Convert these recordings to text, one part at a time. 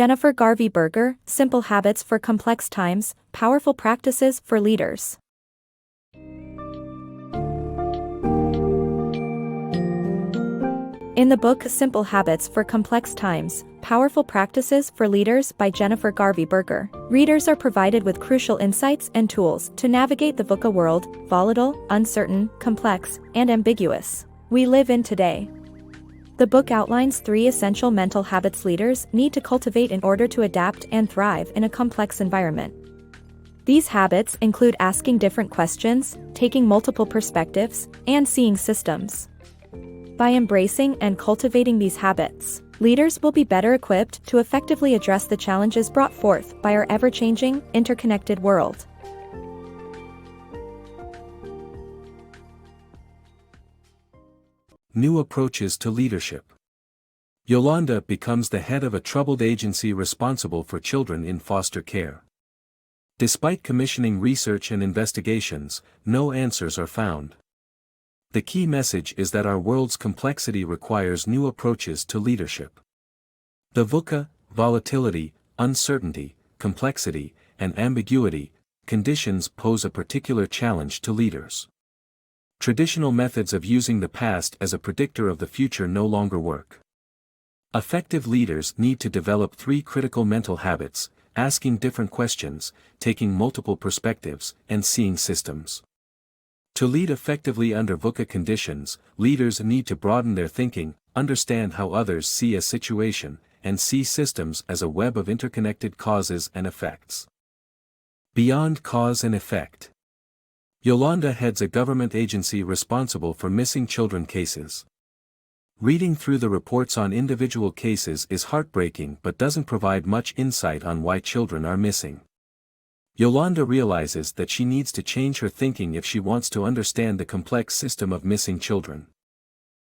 Jennifer Garvey Berger, Simple Habits for Complex Times, Powerful Practices for Leaders. In the book Simple Habits for Complex Times, Powerful Practices for Leaders by Jennifer Garvey Berger, readers are provided with crucial insights and tools to navigate the VUCA world, volatile, uncertain, complex, and ambiguous, we live in today. The book outlines 3 essential mental habits leaders need to cultivate in order to adapt and thrive in a complex environment. These habits include asking different questions, taking multiple perspectives, and seeing systems. By embracing and cultivating these habits, leaders will be better equipped to effectively address the challenges brought forth by our ever-changing, interconnected world. New approaches to leadership. Yolanda becomes the head of a troubled agency responsible for children in foster care. Despite commissioning research and investigations, no answers are found. The key message is that our world's complexity requires new approaches to leadership. The VUCA, volatility, uncertainty, complexity, and ambiguity, conditions pose a particular challenge to leaders. Traditional methods of using the past as a predictor of the future no longer work. Effective leaders need to develop 3 critical mental habits: asking different questions, taking multiple perspectives, and seeing systems. To lead effectively under VUCA conditions, leaders need to broaden their thinking, understand how others see a situation, and see systems as a web of interconnected causes and effects. Beyond cause and effect. Yolanda heads a government agency responsible for missing children cases. Reading through the reports on individual cases is heartbreaking but doesn't provide much insight on why children are missing. Yolanda realizes that she needs to change her thinking if she wants to understand the complex system of missing children.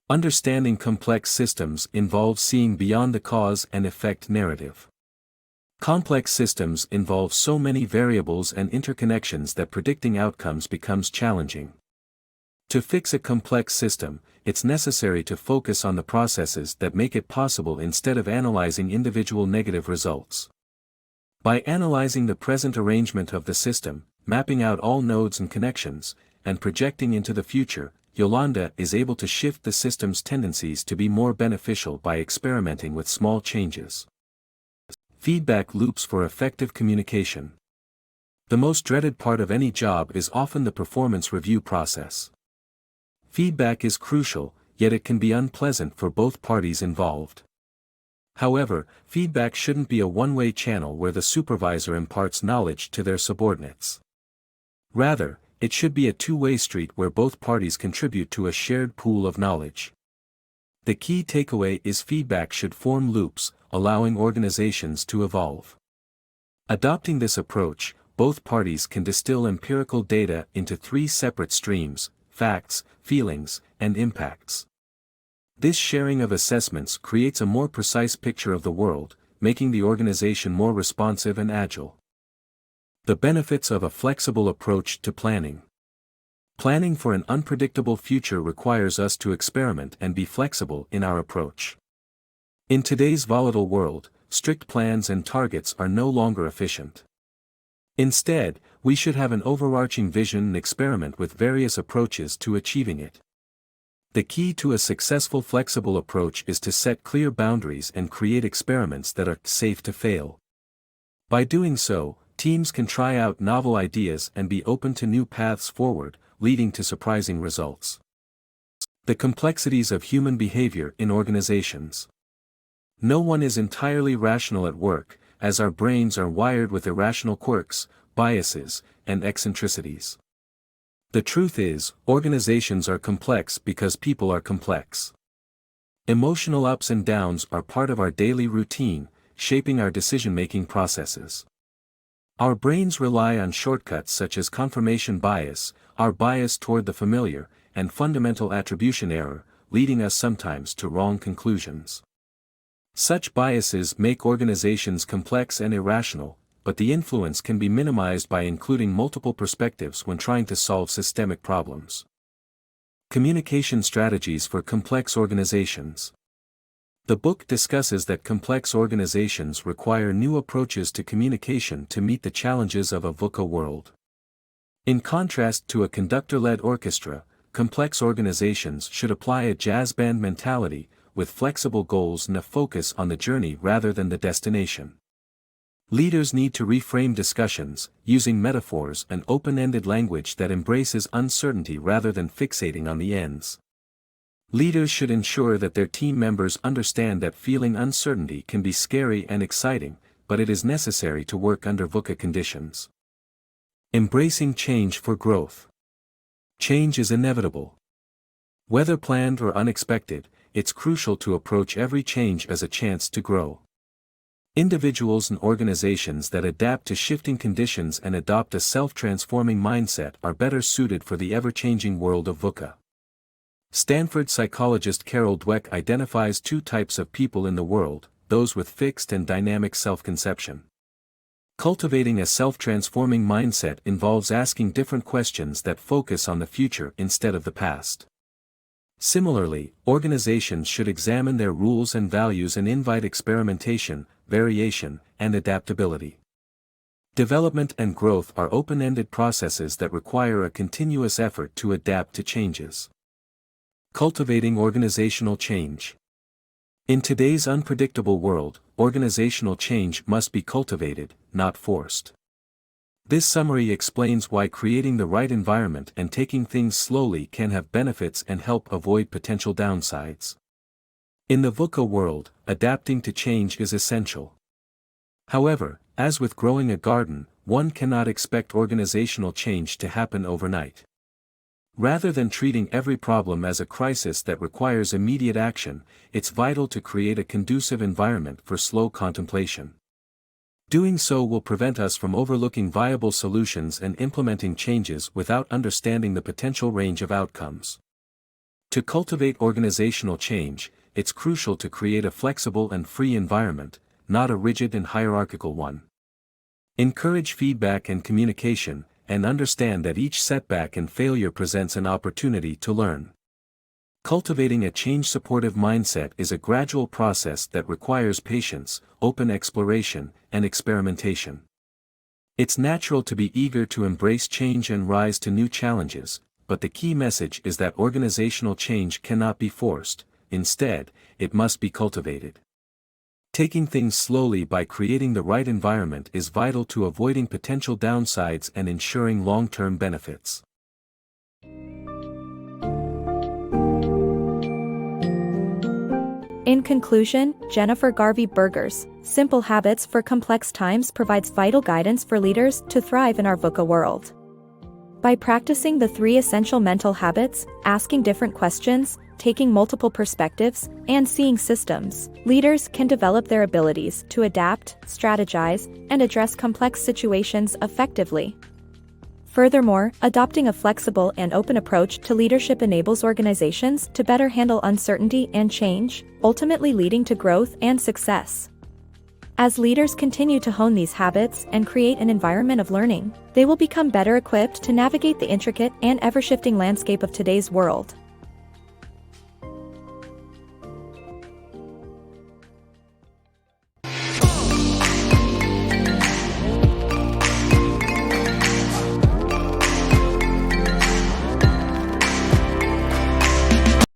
Understanding complex systems involves seeing beyond the cause and effect narrative. Complex systems involve so many variables and interconnections that predicting outcomes becomes challenging. To fix a complex system, it's necessary to focus on the processes that make it possible instead of analyzing individual negative results. By analyzing the present arrangement of the system, mapping out all nodes and connections, and projecting into the future, Yolanda is able to shift the system's tendencies to be more beneficial by experimenting with small changes. Feedback loops for effective communication. The most dreaded part of any job is often the performance review process. Feedback is crucial, yet it can be unpleasant for both parties involved. However, feedback shouldn't be a one-way channel where the supervisor imparts knowledge to their subordinates. Rather, it should be a two-way street where both parties contribute to a shared pool of knowledge. The key takeaway is feedback should form loops, allowing organizations to evolve. Adopting this approach, both parties can distill empirical data into 3 separate streams: facts, feelings, and impacts. This sharing of assessments creates a more precise picture of the world, making the organization more responsive and agile. The benefits of a flexible approach to planning. Planning for an unpredictable future requires us to experiment and be flexible in our approach. In today's volatile world, strict plans and targets are no longer efficient. Instead, we should have an overarching vision and experiment with various approaches to achieving it. The key to a successful flexible approach is to set clear boundaries and create experiments that are safe to fail. By doing so, teams can try out novel ideas and be open to new paths forward, leading to surprising results. The complexities of human behavior in organizations. No one is entirely rational at work, as our brains are wired with irrational quirks, biases, and eccentricities. The truth is, organizations are complex because people are complex. Emotional ups and downs are part of our daily routine, shaping our decision-making processes. Our brains rely on shortcuts such as confirmation bias, our bias toward the familiar, and fundamental attribution error, leading us sometimes to wrong conclusions. Such biases make organizations complex and irrational, but the influence can be minimized by including multiple perspectives when trying to solve systemic problems. Communication strategies for complex organizations. The book discusses that complex organizations require new approaches to communication to meet the challenges of a VUCA world. In contrast to a conductor-led orchestra, complex organizations should apply a jazz band mentality, with flexible goals and a focus on the journey rather than the destination. Leaders need to reframe discussions, using metaphors and open-ended language that embraces uncertainty rather than fixating on the ends. Leaders should ensure that their team members understand that feeling uncertainty can be scary and exciting, but it is necessary to work under VUCA conditions. Embracing change for growth. Change is inevitable. Whether planned or unexpected, it's crucial to approach every change as a chance to grow. Individuals and organizations that adapt to shifting conditions and adopt a self-transforming mindset are better suited for the ever-changing world of VUCA. Stanford psychologist Carol Dweck identifies two types of people in the world, those with fixed and dynamic self-conception. Cultivating a self-transforming mindset involves asking different questions that focus on the future instead of the past. Similarly, organizations should examine their rules and values and invite experimentation, variation, and adaptability. Development and growth are open-ended processes that require a continuous effort to adapt to changes. Cultivating organizational change. In today's unpredictable world, organizational change must be cultivated, not forced. This summary explains why creating the right environment and taking things slowly can have benefits and help avoid potential downsides. In the VUCA world, adapting to change is essential. However, as with growing a garden, one cannot expect organizational change to happen overnight. Rather than treating every problem as a crisis that requires immediate action, it's vital to create a conducive environment for slow contemplation. Doing so will prevent us from overlooking viable solutions and implementing changes without understanding the potential range of outcomes. To cultivate organizational change, it's crucial to create a flexible and free environment, not a rigid and hierarchical one. Encourage feedback and communication, and understand that each setback and failure presents an opportunity to learn. Cultivating a change-supportive mindset is a gradual process that requires patience, open exploration, and experimentation. It's natural to be eager to embrace change and rise to new challenges, but the key message is that organizational change cannot be forced, instead, it must be cultivated. Taking things slowly by creating the right environment is vital to avoiding potential downsides and ensuring long-term benefits. In conclusion, Jennifer Garvey Berger's Simple Habits for Complex Times provides vital guidance for leaders to thrive in our VUCA world. By practicing the 3 essential mental habits, asking different questions, taking multiple perspectives, and seeing systems, leaders can develop their abilities to adapt, strategize, and address complex situations effectively. Furthermore, adopting a flexible and open approach to leadership enables organizations to better handle uncertainty and change, ultimately leading to growth and success. As leaders continue to hone these habits and create an environment of learning, they will become better equipped to navigate the intricate and ever-shifting landscape of today's world.